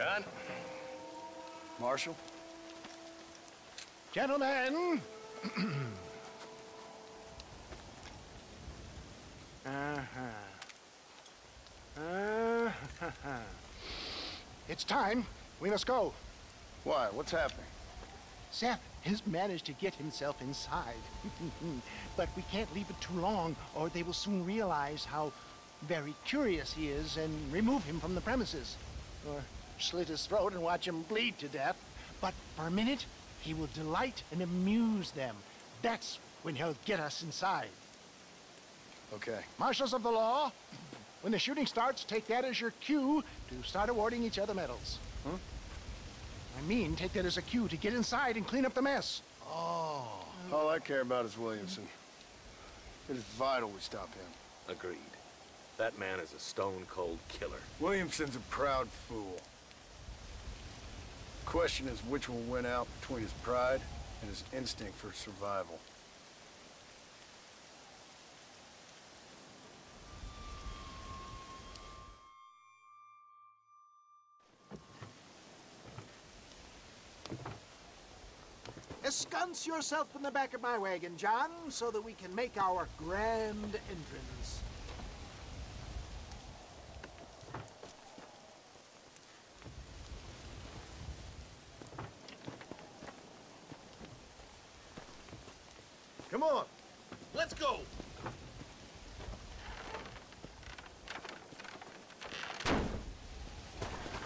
John? Marshal? Gentlemen! It's time. We must go. Why? What's happening? Seth has managed to get himself inside. But we can't leave it too long, or they will soon realize how very curious he is and remove him from the premises. Or slit his throat and watch him bleed to death. But for a minute, he will delight and amuse them. That's when he'll get us inside. Okay. Marshals of the law, when the shooting starts, take that as your cue to start awarding each other medals. Huh? I mean, take that as a cue to get inside and clean up the mess. Oh. All I care about is Williamson. It is vital we stop him. Agreed. That man is a stone-cold killer. Williamson's a proud fool. The question is which will win out between his pride and his instinct for survival. Ensconce yourself in the back of my wagon, John, so that we can make our grand entrance. Come on, let's go!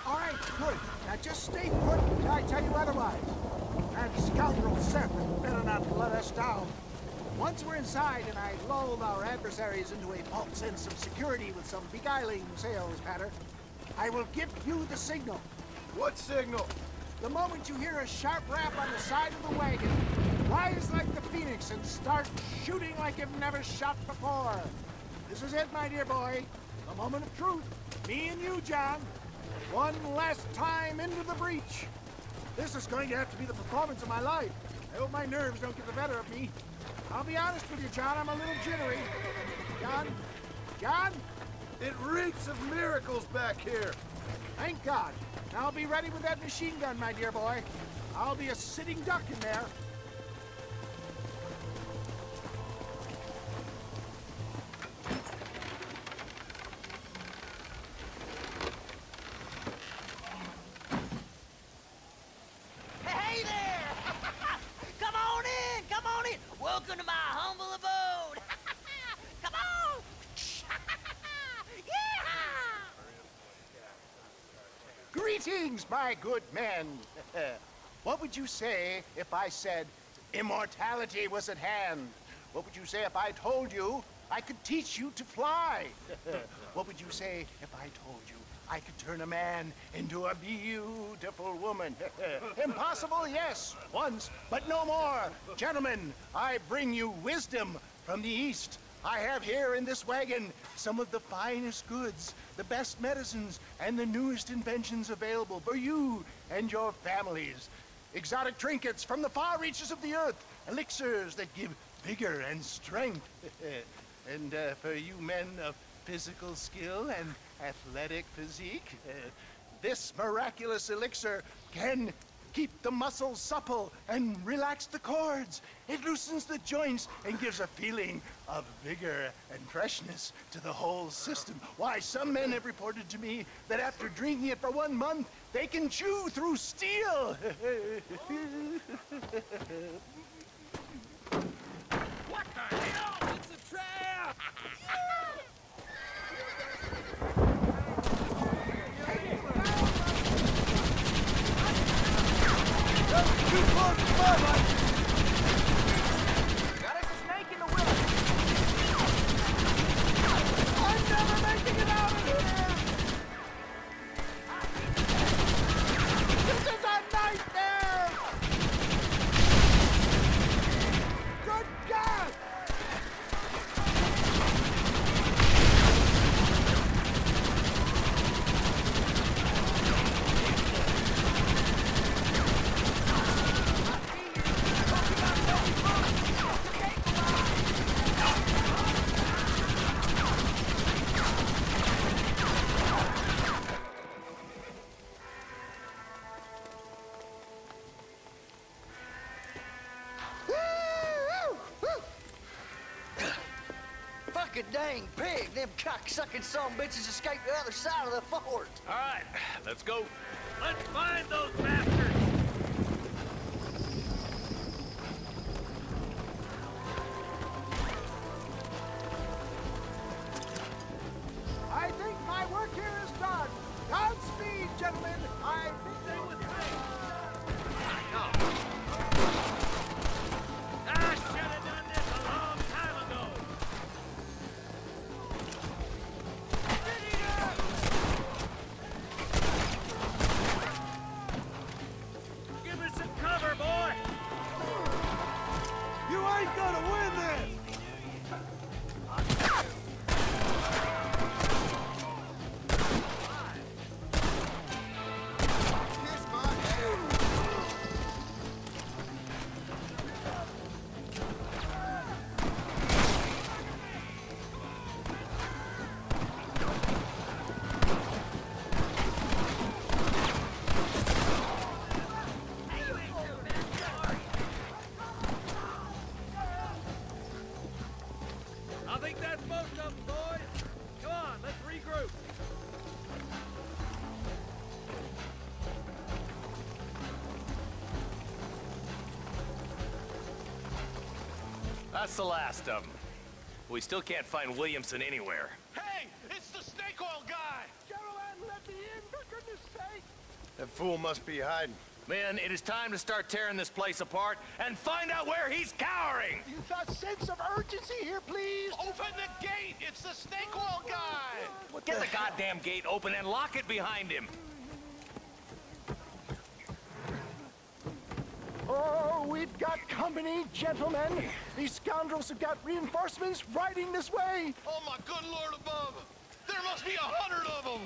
All right, good. Now just stay put until I tell you otherwise. That scoundrel Seth had better not let us down. Once we're inside and I lulled our adversaries into a false sense of security with some beguiling sales patter, I will give you the signal. What signal? The moment you hear a sharp rap on the side of the wagon, rise like the phoenix and start shooting like you've never shot before. This is it, my dear boy. The moment of truth. Me and you, John. One last time into the breach. This is going to have to be the performance of my life. I hope my nerves don't get the better of me. I'll be honest with you, John, I'm a little jittery. John? John? It reeks of miracles back here. Thank God. Now I'll be ready with that machine gun, my dear boy. I'll be a sitting duck in there. Hey there! Come on in! Come on in! Welcome to my humble abode! Come on! Yeah! Greetings, my good men. What would you say if I said immortality was at hand? What would you say if I told you I could teach you to fly? What would you say if I told you I could turn a man into a beautiful woman? Impossible, yes, once, but no more. Gentlemen, I bring you wisdom from the East. I have here in this wagon some of the finest goods, the best medicines, and the newest inventions available for you and your families. Exotic trinkets from the far reaches of the earth, elixirs that give vigor and strength. And for you men of physical skill and athletic physique, this miraculous elixir can keep the muscles supple and relax the cords. It loosens the joints and gives a feeling of vigor and freshness to the whole system. Why, some men have reported to me that after drinking it for 1 month, they can chew through steel. What the hell? It's a trap! Too close to spotlight! Got us a snake in the willow! I'm never making it out of here! This is a nightmare! Good God! like a dang pig. Them cocksucking son-bitches escaped the other side of the fort. All right, let's go. Let's find those bastards! I think my work here is done. Godspeed, gentlemen. I think they would I should have done this a long time ago! Give us some cover, boy! You ain't gonna win this! I think that's most of them, boys. Come on, let's regroup. That's the last of them. We still can't find Williamson anywhere. Hey, it's the snake oil guy! Gentlemen, let me in, for goodness sake! That fool must be hiding. Men, it is time to start tearing this place apart and find out where he's cowering! You've got a sense of urgency here, please! Open the gate! It's the snake oil guy! Get the goddamn gate open and lock it behind him! Oh, we've got company, gentlemen. These scoundrels have got reinforcements riding this way. Oh my good lord above! There must be 100 of them!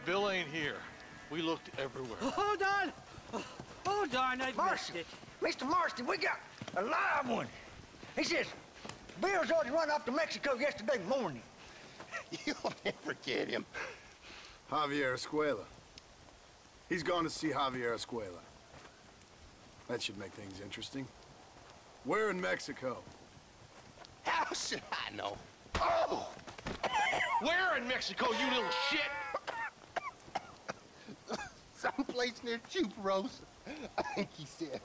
Bill ain't here. We looked everywhere. Hold on! Oh, darn, I missed Marston, it. Mr. Marston, we got a live one. He says, Bill's already run off to Mexico yesterday morning. You'll never get him. Javier Escuela. He's gone to see Javier Escuela. That should make things interesting. Where in Mexico? How should I know? Oh! Where in Mexico, you little shit? Someplace near Chuparosa, I think he said.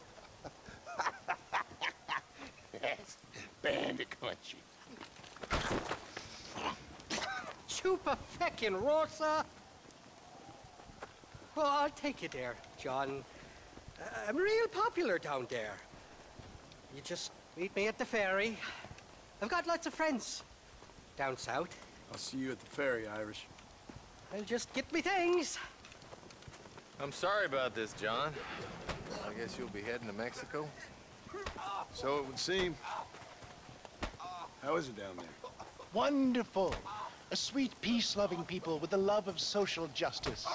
That's bandit country. Chupa feckin' Rosa. Well, I'll take you there, John. I'm real popular down there. You just meet me at the ferry. I've got lots of friends down south. I'll see you at the ferry, Irish. I'll just get me things. I'm sorry about this, John. I guess you'll be heading to Mexico? So it would seem. How is it down there? Wonderful. A sweet, peace-loving people with the love of social justice.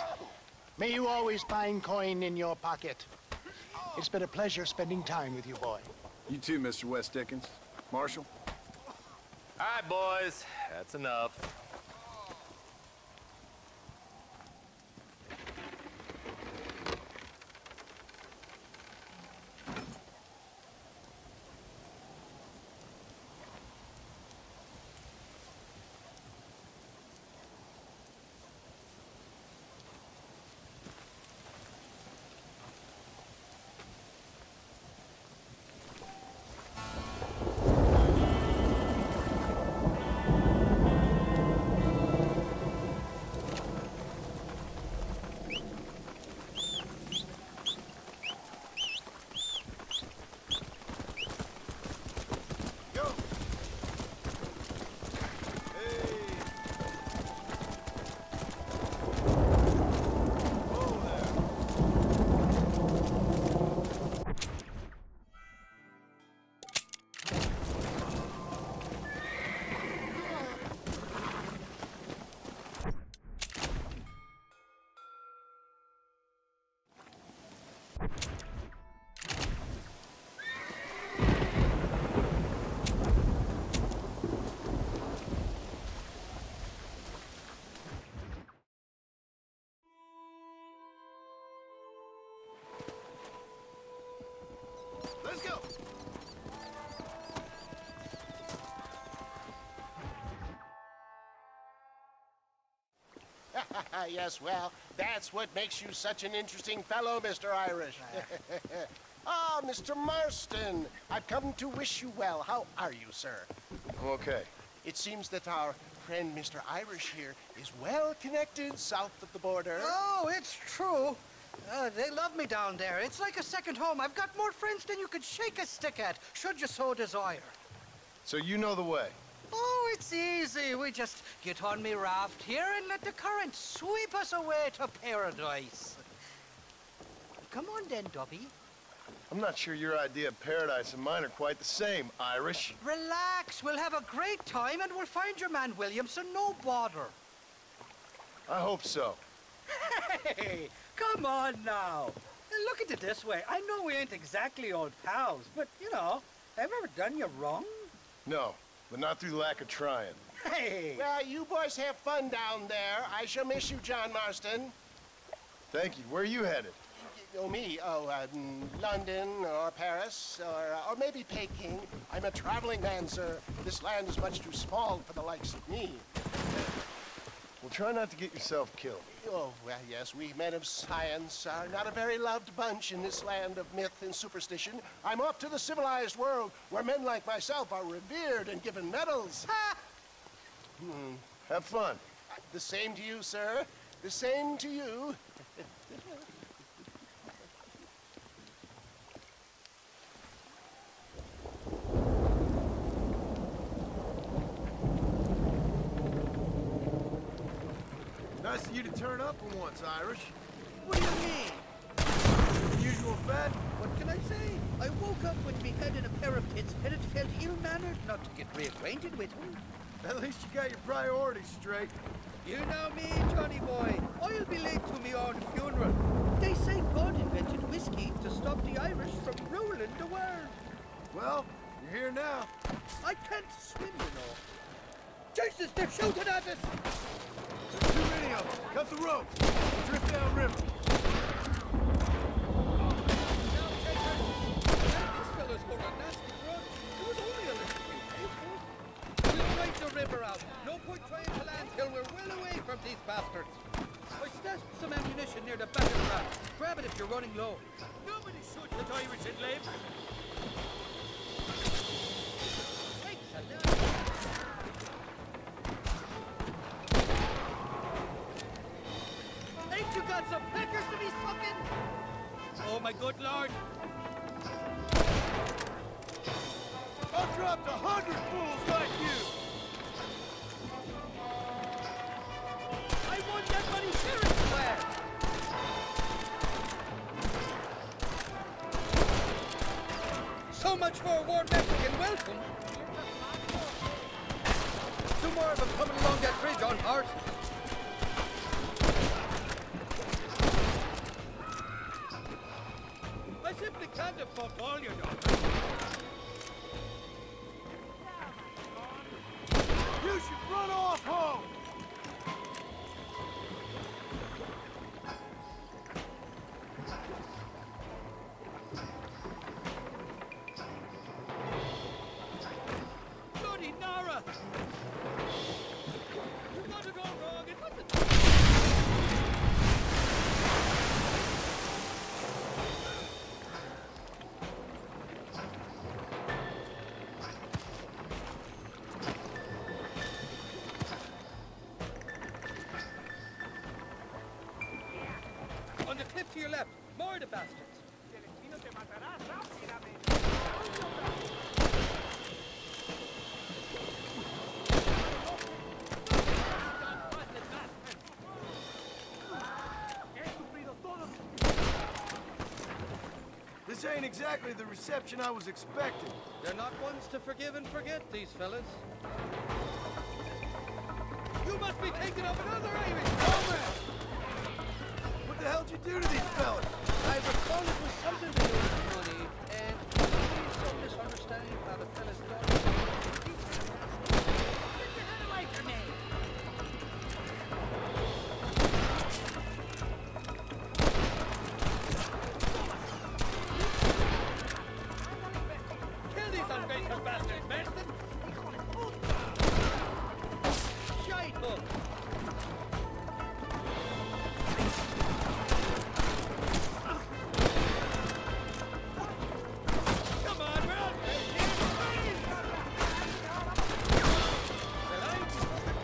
May you always find coin in your pocket. It's been a pleasure spending time with you, boy. You too, Mr. West Dickens. Marshal? All right, boys. That's enough. Let's go! Yes, well, that's what makes you such an interesting fellow, Mr. Irish. Ah, Mr. Marston, I've come to wish you well. How are you, sir? I'm okay. It seems that our friend Mr. Irish here is well connected south of the border. Oh, it's true. They love me down there. It's like a second home. I've got more friends than you could shake a stick at, should you so desire. So you know the way? Oh, it's easy. We just get on me raft here and let the current sweep us away to paradise. Come on then, Dubby. I'm not sure your idea of paradise and mine are quite the same, Irish. Relax. We'll have a great time and we'll find your man Williamson, no bother. I hope so. Hey, come on now. Look at it this way. I know we ain't exactly old pals, but, you know, have I ever done you wrong? No, but not through lack of trying. Hey! Well, you boys have fun down there. I shall miss you, John Marston. Thank you. Where are you headed? Oh, me? Oh, London or Paris or maybe Peking. I'm a traveling man, sir. This land is much too small for the likes of me. Well, try not to get yourself killed. Oh, well, yes, we men of science are not a very loved bunch in this land of myth and superstition. I'm off to the civilized world where men like myself are revered and given medals. Ha! Have fun. The same to you, sir. The same to you. Nice of you to turn up for once, Irish. What do you mean? Usual fat. What can I say? I woke up with me head in a pair of pits and it felt ill-mannered not to get reacquainted with him. At least you got your priorities straight. You know me, Johnny boy. I'll be late to me own funeral. They say God invented whiskey to stop the Irish from ruling the world. Well, you're here now. I can't swim, you know. Jesus, they're shooting at us! There's too many of them. Cut the rope. Drift downriver. Now, takers, these fellas were a nasty grudge. It was only a little few people. We'll ride the river out. No point trying to land till we're well away from these bastards. I stashed some ammunition near the back of the raft. Grab it if you're running low. Nobody shoots at Irish in Labour. Thanks a lot. Ain't you got some peckers to be sucking? Oh, my good lord. I dropped 100 fools like you. I won that money fair and square. sure warm Mexican welcome. Two more of them coming along that bridge on horses. I simply can't afford all you know. You should run off home! Bloody Nara! You've got to go wrong. It wasn't... On the cliff to your left. More of the bastards. This ain't exactly the reception I was expecting. They're not ones to forgive and forget, these fellas. You must be thinking of another Irish program! What the hell'd you do to these fellas? I recall it was something to do with money, and probably some misunderstanding how the fellas thought. Get the hell away from me! Kill these ungrateful bastards, Marston! Shite hook! Come on, we're on well, I'm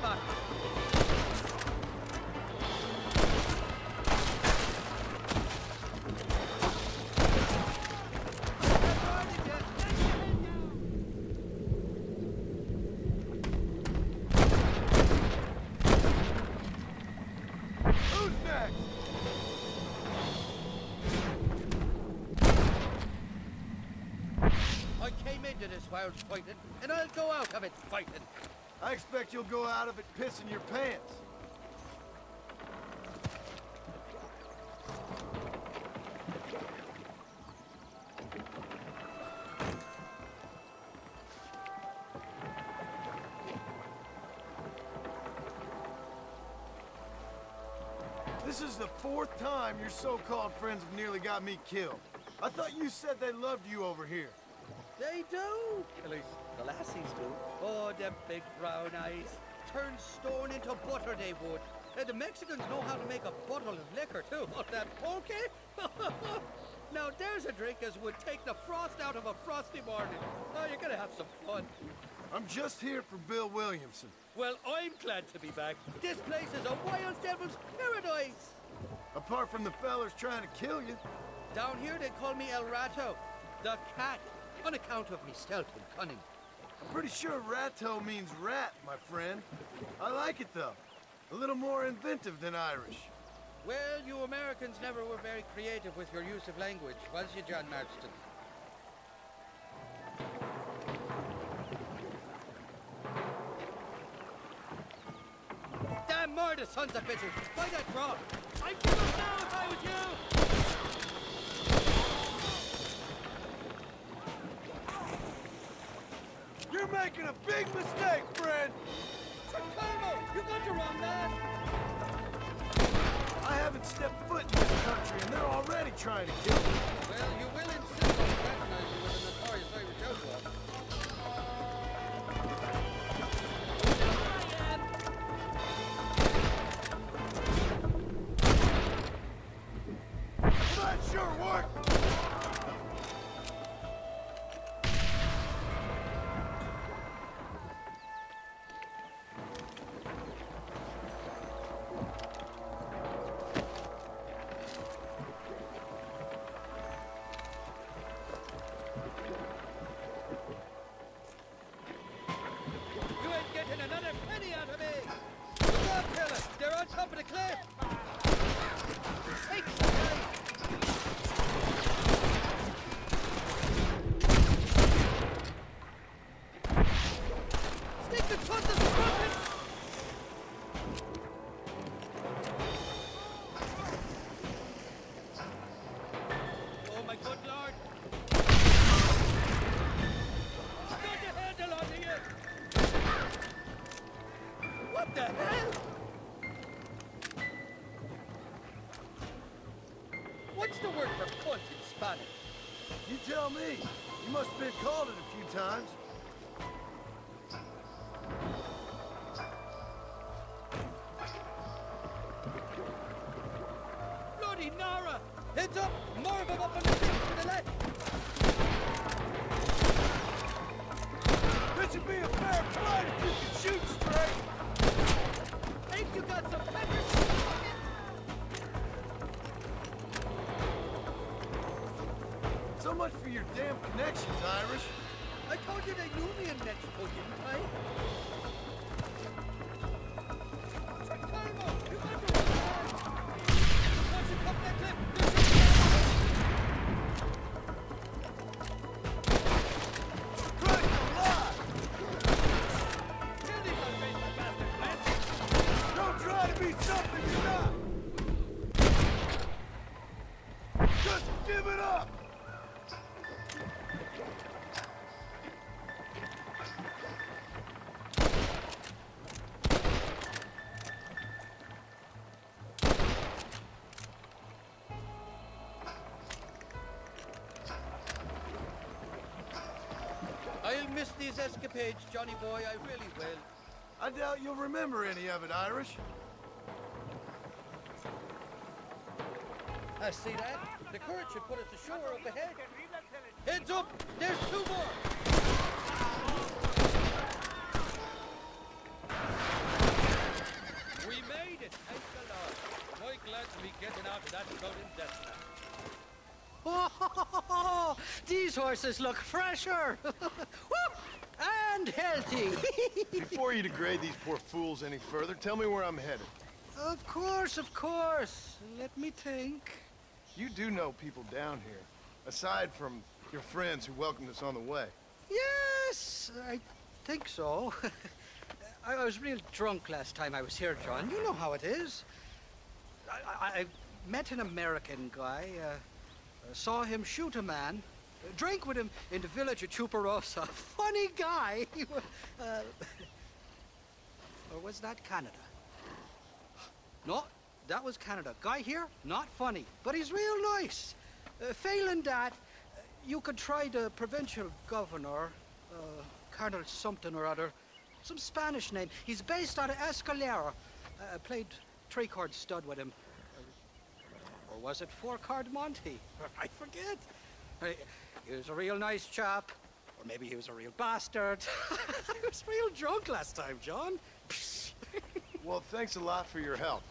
back. Who's next? I came into this while fighting, and I'll go out of it fighting. I expect you'll go out of it pissing your pants. This is the fourth time your so-called friends have nearly got me killed. I thought you said they loved you over here. They do. At least the lassies do. Oh, them big brown eyes. Turn stone into butter, they would. And the Mexicans know how to make a bottle of liquor, too. Oh, that pulque? Now, there's a drink as would take the frost out of a frosty morning. Oh, you're gonna have some fun. I'm just here for Bill Williamson. Well, I'm glad to be back. This place is a wild devil's paradise. Apart from the fellers trying to kill you. Down here, they call me El Rato, the cat, on account of me stealth and cunning. I'm pretty sure Ratto means rat, my friend. I like it, though. A little more inventive than Irish. Well, you Americans never were very creative with your use of language, was you, John Marston? Damn murder, sons of bitches! Why that rock? I'd give up now if I was you! You're making a big mistake, friend! Chicago! You got the wrong man! I haven't stepped foot in this country, and they're already trying to kill me. Well, you will insist on recognizing you with a notorious Irish outlaw. That sure worked! You ain't getting another penny out of me! Look out, fella! They're on top of the cliff! Take some guy! What's the word for cunt in Spanish? You tell me. You must have been called it a few times. Bloody Nara! Heads up! More of them up on the hill to the left! This should be a fair fight if you can shoot straight. Ain't you got some better shit? So much for your damn connections, Irish. I told you they knew me in Mexico, didn't I? Carlo, you got to run! Once you come that cliff, there's Christ alive! kill these unfaithful bastards, man! Don't try to be something you're not! Just give it up! I'll miss these escapades, Johnny boy, I really will. I doubt you'll remember any of it, Irish. I see that. The current should put us ashore up ahead. Heads up! There's two more! We made it, thank the Lord. Quite glad to be getting out of that sudden death trap. Oh, these horses look fresher. Whoop, and healthy. Before you degrade these poor fools any further, tell me where I'm headed. Of course, of course. Let me think. You do know people down here, aside from your friends who welcomed us on the way. Yes, I think so. I was real drunk last time I was here, John. You know how it is. I met an American guy, saw him shoot a man, drank with him in the village of Chuparosa. Funny guy. Or was that Canada? No, that was Canada. Guy here, not funny, but he's real nice. Failing that, you could try the provincial governor, Colonel something or other, some Spanish name. He's based out of Escalera. Played three-chord stud with him. Or was it four-chord Monty? I forget. He was a real nice chap. Or maybe he was a real bastard. I was real drunk last time, John. Well, thanks a lot for your help.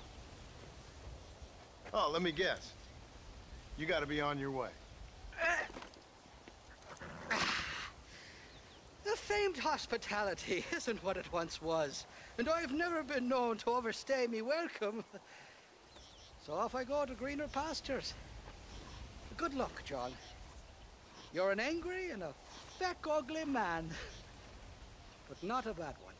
Oh, let me guess. You gotta be on your way. The famed hospitality isn't what it once was, and I've never been known to overstay me welcome. So off I go to greener pastures. Good luck, John. You're an angry and a feck ugly man, but not a bad one.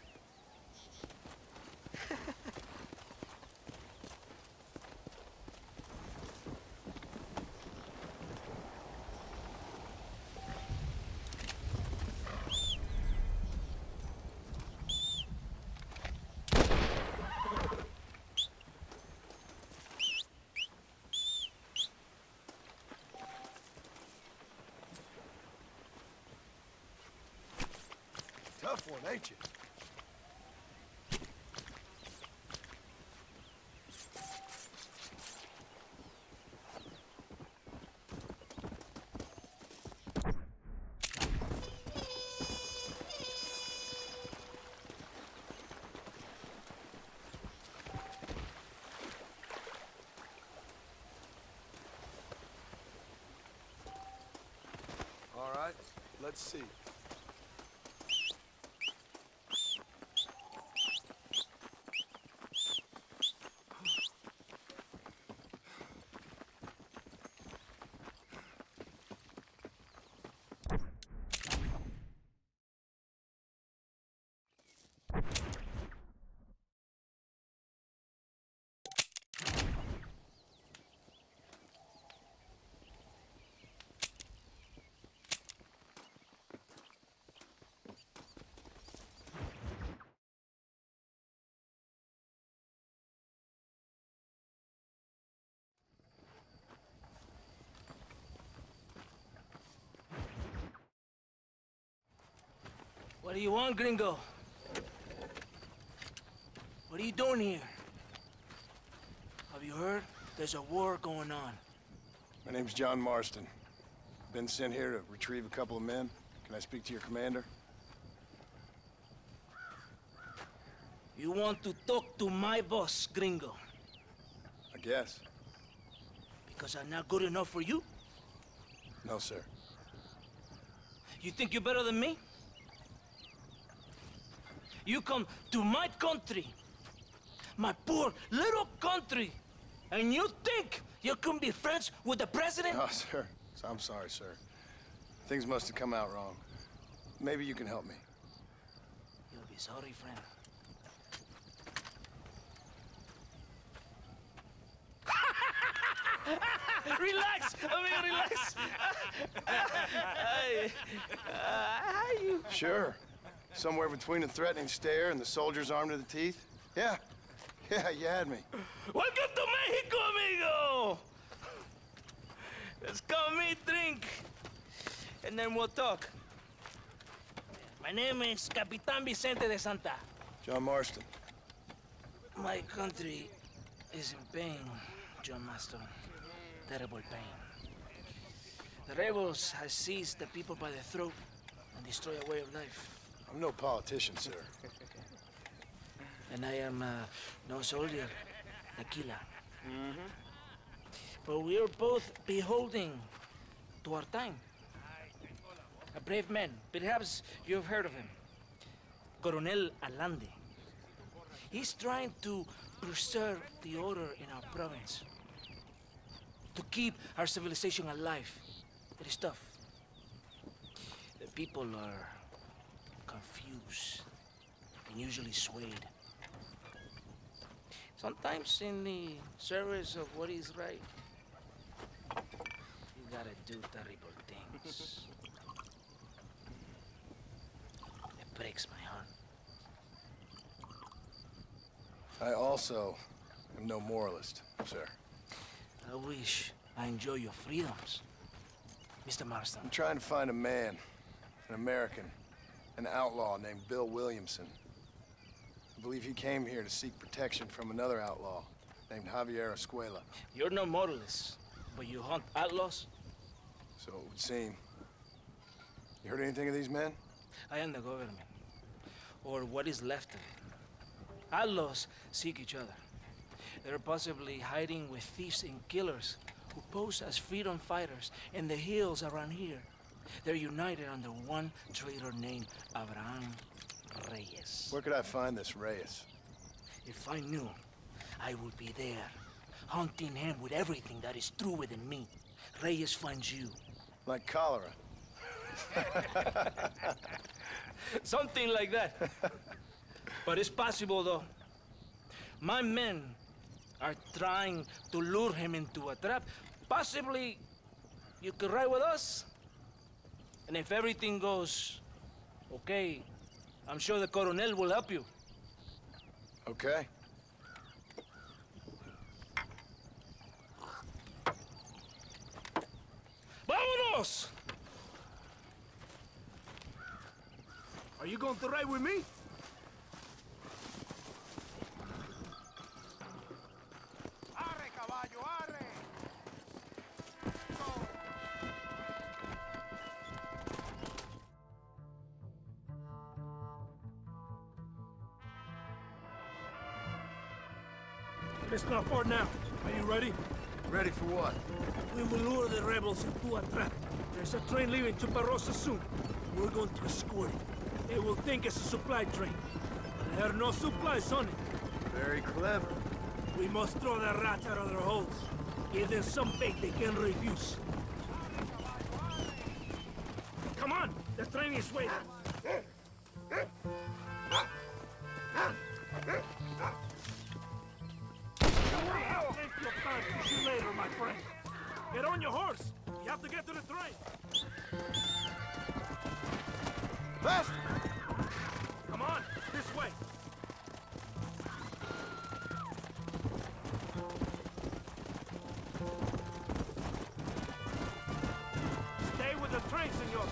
Tough one, ain't you? All right, let's see. What do you want, gringo? What are you doing here? Have you heard? There's a war going on. My name's John Marston. Been sent here to retrieve a couple of men. Can I speak to your commander? You want to talk to my boss, gringo? I guess. Because I'm not good enough for you? No, sir. You think you're better than me? You come to my country, my poor little country, and you think you can be friends with the president? No, sir. I'm sorry, sir. Things must have come out wrong. Maybe you can help me. You'll be sorry, friend. Relax, amigo, relax. How you? Sure. Somewhere between a threatening stare and the soldier's armed to the teeth? Yeah. Yeah, you had me. Welcome to Mexico, amigo! Let's come meet, drink, and then we'll talk. My name is Capitan Vicente de Santa. John Marston. My country is in pain, John Marston. Terrible pain. The rebels have seized the people by the throat and destroyed a way of life. I'm no politician, sir. And I am no soldier, Aquila. But we are both beholding to our time. A brave man. Perhaps you've heard of him. Coronel Allende. He's trying to preserve the order in our province. To keep our civilization alive. It is tough. The people are confused and usually swayed. Sometimes in the service of what is right, you gotta do terrible things. It breaks my heart. I also am no moralist, sir. I wish I enjoy your freedoms, Mr. Marston. I'm trying to find a man, an American, an outlaw named Bill Williamson. I believe he came here to seek protection from another outlaw named Javier Escuela. You're no moralist, but you hunt outlaws? So it would seem. You heard anything of these men? I am the government, or what is left of it. Outlaws seek each other. They're possibly hiding with thieves and killers who pose as freedom fighters in the hills around here. They're united under one traitor named Abraham Reyes. Where could I find this Reyes? If I knew, I would be there, hunting him with everything that is true within me. Reyes finds you. Like cholera. Something like that. But it's possible, though. My men are trying to lure him into a trap. Possibly, you could ride with us. And if everything goes okay, I'm sure the Coronel will help you. Okay. ¡Vámonos! Are you going to ride with me? Arre, caballo, arre! Let's not for now. Are you ready? Ready for what? We will lure the rebels into a trap. There's a train leaving Chuparosa soon. We're going to escort it. They will think it's a supply train. But there are no supplies on it. Very clever. We must throw the rats out of their holes. Give them some bait they can refuse. Come on! The train is waiting. Take your time. See you later, my friend. Get on your horse. You have to get to the train. Fast! Come on, this way. Stay with the train, senor.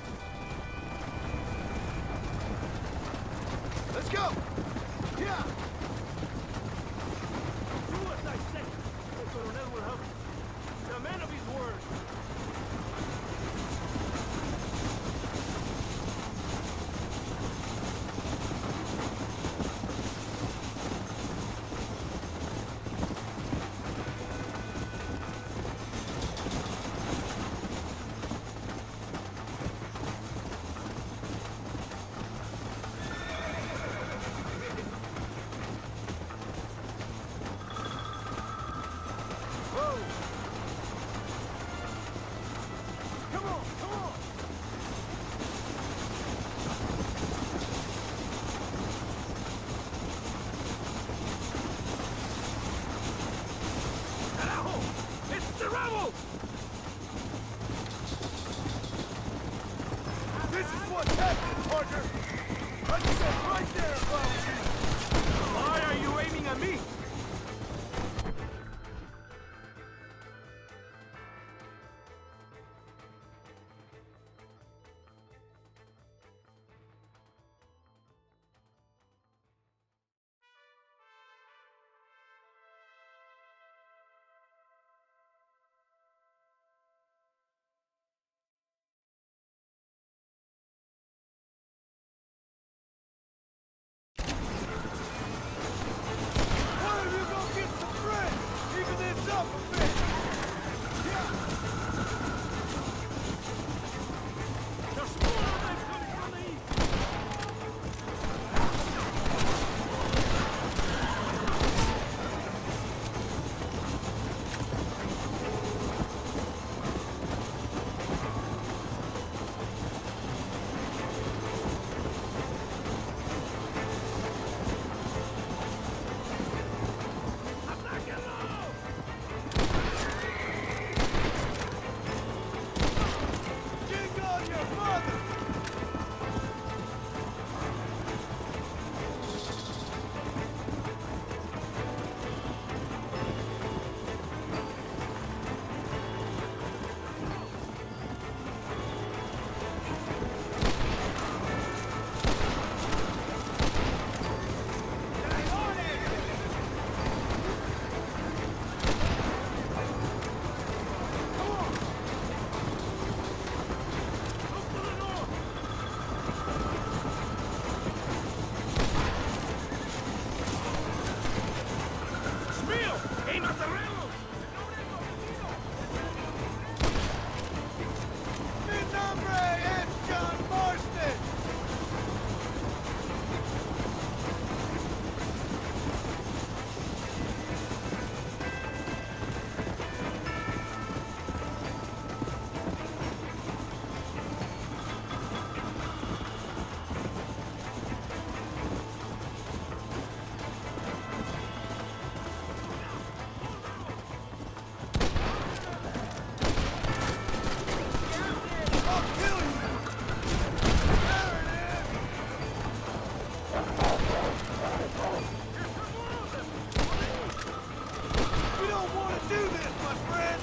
do this, my friend!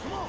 Come on!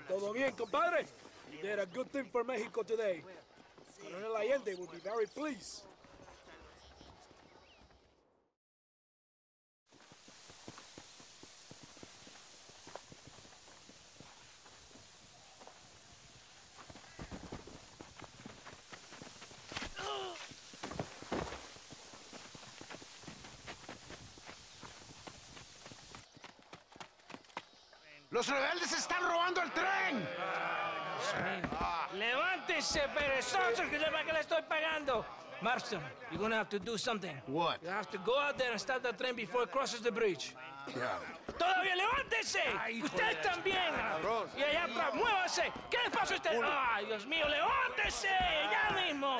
Todo bien, compadre? You did a good thing for Mexico today. Colonel Allende will be very pleased. ¡Los rebeldes están robando el tren! ¡Levántese, perezosos, que es para que le estoy pagando! Marston, you're gonna have to do something. What? You have to go out there and stop the train before it crosses the bridge. Yeah. ¡Todavía levántese! ¡Usted también! Y allá atrás, muévase. ¿Qué les pasa a usted? ¡Ay, Dios mío, levántese! ¡Ya mismo!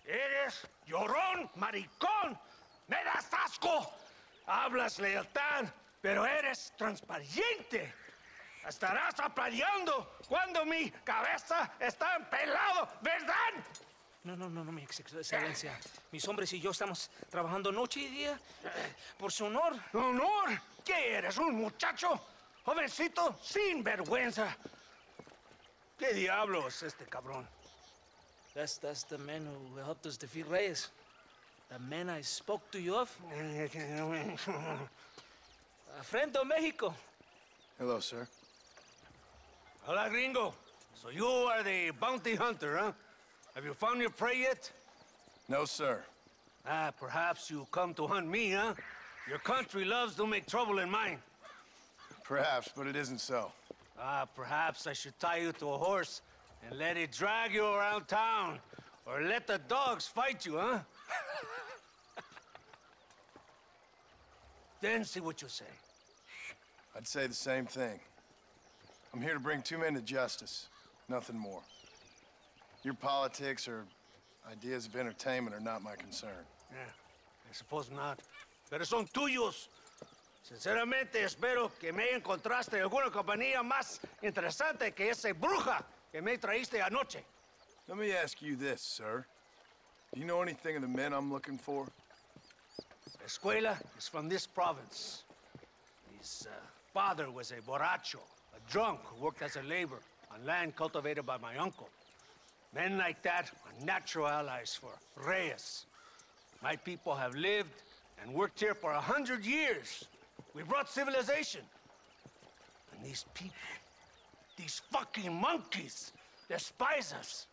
¡Eres llorón, maricón! ¡Me das asco! Hablas lealtad, pero eres transparente. Estarás aplaudiendo cuando mi cabeza está empelado, ¿verdad? No, mi excelencia. Mis hombres y yo estamos trabajando noche y día por su honor. ¿Honor? ¿Qué eres, un muchacho? Jovencito sin vergüenza. ¿Qué diablos este cabrón? That's the men who helped us defeat Reyes. The men I spoke to you of. A friend of Mexico. Hello, sir. Hola, gringo. So you are the bounty hunter, huh? Have you found your prey yet? No, sir. Ah, perhaps you come to hunt me, huh? Your country loves to make trouble in mine. Perhaps, but it isn't so. Ah, perhaps I should tie you to a horse and let it drag you around town. Or let the dogs fight you, huh? Then see what you say. I'd say the same thing. I'm here to bring two men to justice, nothing more. Your politics or ideas of entertainment are not my concern. Yeah, I suppose not. Pero son tuyos. Sinceramente, espero que me encontraste alguna compañía más interesante que esa bruja que me traíste anoche. Let me ask you this, sir. Do you know anything of the men I'm looking for? Escuela is from this province. His father was a borracho, a drunk who worked as a laborer on land cultivated by my uncle. Men like that are natural allies for Reyes. My people have lived and worked here for 100 years. We brought civilization. And these people, these fucking monkeys, despise us.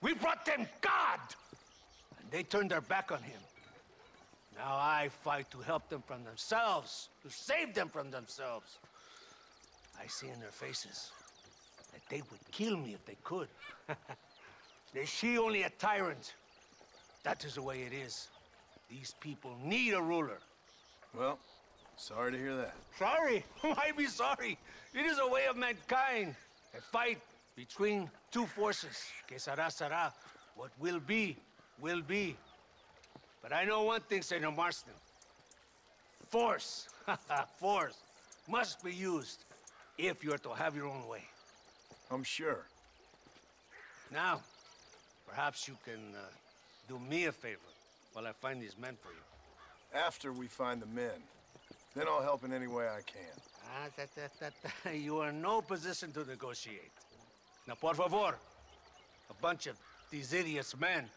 We brought them God! And they turned their back on him. Now I fight to help them from themselves, to save them from themselves. I see in their faces that they would kill me if they could. They see only a tyrant. That is the way it is. These people need a ruler. Well, sorry to hear that. Sorry? Why be sorry? It is a way of mankind. A fight between two forces. Que será, será. What will be, will be. But I know one thing, Senor Marston. Force, force, must be used if you're to have your own way. I'm sure. Now, perhaps you can do me a favor while I find these men for you. After we find the men, then I'll help in any way I can. You are in no position to negotiate. Now, por favor, a bunch of these idiots men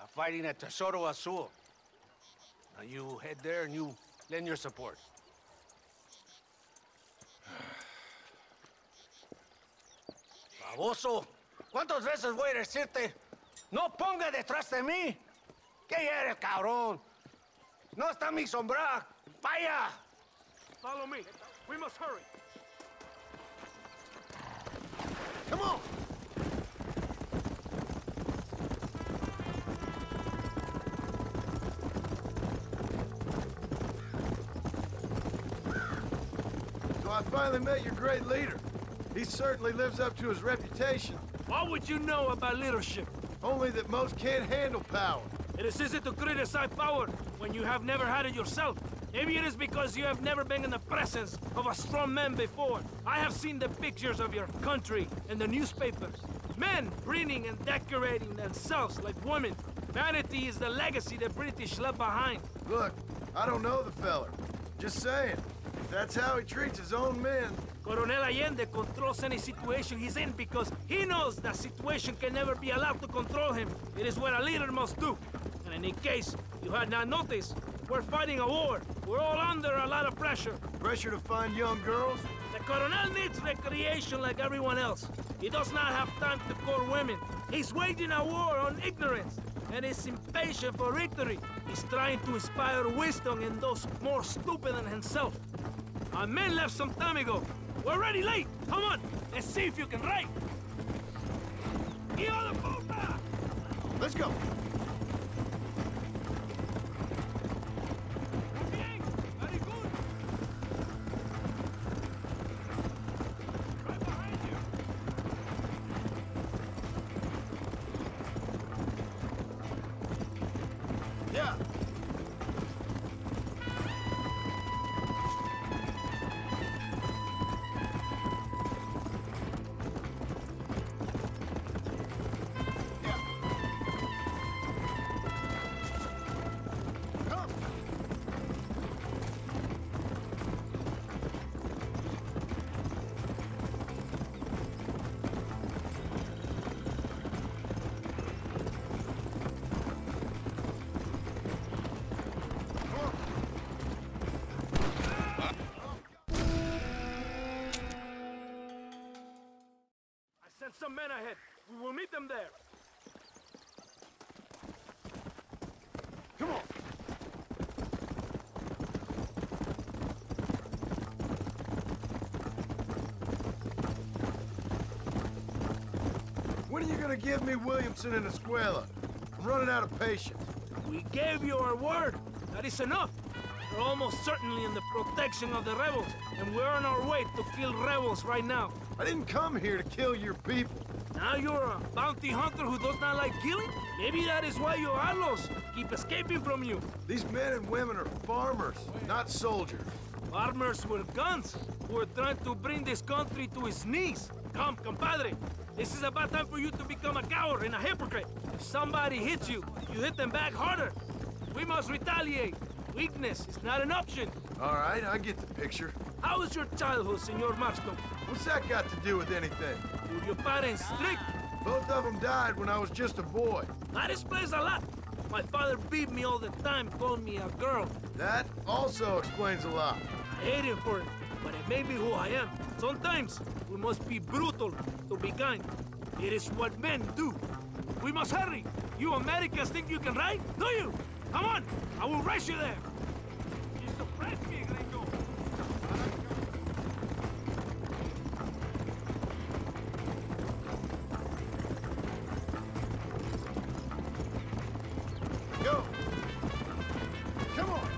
are fighting at Tesoro Azul. Now you head there and you lend your support. Baboso, ¿cuántas veces voy a decirte? No ponga detrás de mí. ¿Qué eres, cabrón? No está mi sombra. Vaya. Follow me. We must hurry. Come on! So I finally met your great leader. He certainly lives up to his reputation. What would you know about leadership? Only that most can't handle power. It is easy to criticize power when you have never had it yourself. Maybe it is because you have never been in the presence of a strong man before. I have seen the pictures of your country in the newspapers. Men preening and decorating themselves like women. Vanity is the legacy the British left behind. Look, I don't know the feller. Just saying. That's how he treats his own men. Coronel Allende controls any situation he's in because he knows that situation can never be allowed to control him. It is what a leader must do. And in case you had not noticed, we're fighting a war. We're all under a lot of pressure. Pressure to find young girls? The Coronel needs recreation like everyone else. He does not have time to court women. He's waging a war on ignorance, and is impatient for victory. He's trying to inspire wisdom in those more stupid than himself. Our men left some time ago. We're already late. Come on, let's see if you can write. Let's go. men ahead. We will meet them there. Come on. When are you gonna give me Williamson and Escuela? I'm running out of patience. We gave you our word. That is enough. We're almost certainly in the protection of the rebels, and we're on our way to kill rebels right now. I didn't come here to kill your people. Now you're a bounty hunter who does not like killing? Maybe that is why your outlaws keep escaping from you. These men and women are farmers, not soldiers. Farmers with guns who are trying to bring this country to its knees. Come, compadre. This is about time for you to become a coward and a hypocrite. If somebody hits you, you hit them back harder. We must retaliate. Weakness is not an option. All right, I get the picture. How was your childhood, Senor Marston? What's that got to do with anything? Were your parents strict? Both of them died when I was just a boy. That explains a lot. My father beat me all the time, called me a girl. That also explains a lot. I hate him for it, but it made me who I am. Sometimes we must be brutal to be kind. It is what men do. We must hurry. You Americans think you can ride? Do you? Come on, I will race you there. You surprised me, gringo. Go! Come on!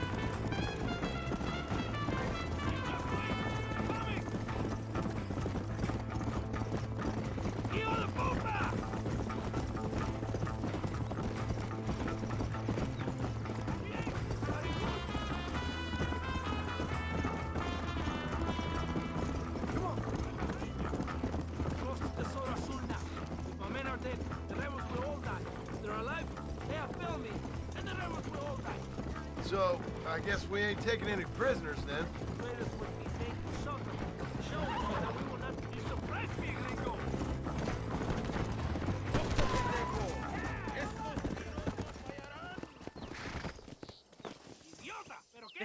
So, I guess we ain't taking any prisoners then.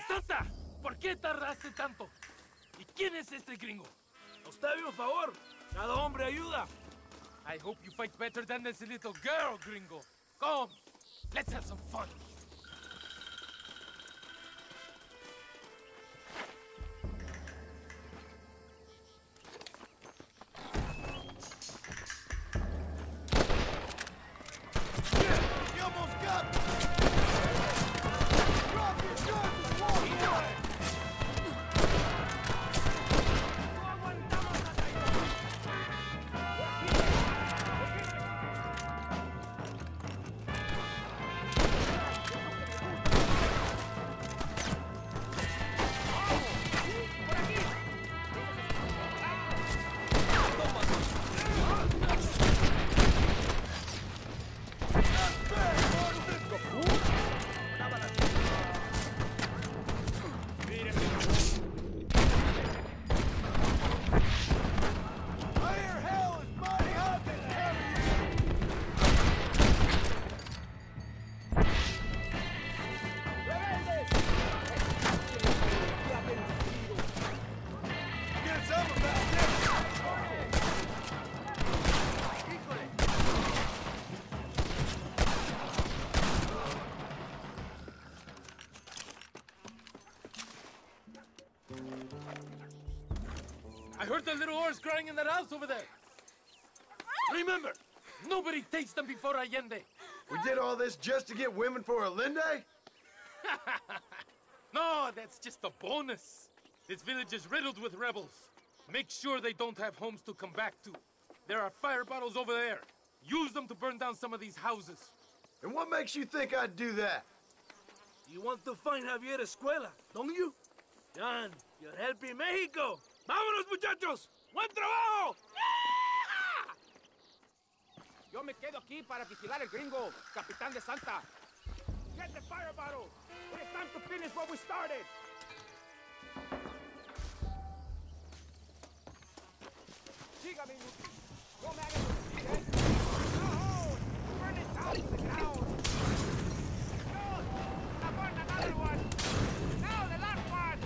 ¡Santa! ¿Por qué tardaste tanto? ¿Y quién es este gringo? Octavio, favor. Cada hombre ayuda. I hope you fight better than this little girl, gringo. Come, let's have some fun. I heard the little horse crying in that house over there. Remember, nobody takes them before Allende. We did all this just to get women for Allende? No, that's just a bonus. This village is riddled with rebels. Make sure they don't have homes to come back to. There are fire bottles over there. Use them to burn down some of these houses. And what makes you think I'd do that? You want to find Javier Escuela, don't you? John, you're helping Mexico. ¡Vámonos, muchachos! ¡Buen trabajo! Yo me quedo aquí para vigilar el gringo, Capitán de Santa. Get the fire bottle! It is time to finish what we started! Sígame, Lucy. No me hagas decir, ¿eh? No! Burn it down to the ground! Good! Now burn another one! Now the last one!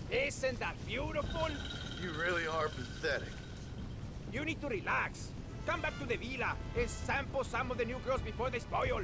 Isn't that beautiful? You really are pathetic. You need to relax. Come back to the villa and sample some of the new girls before they spoil.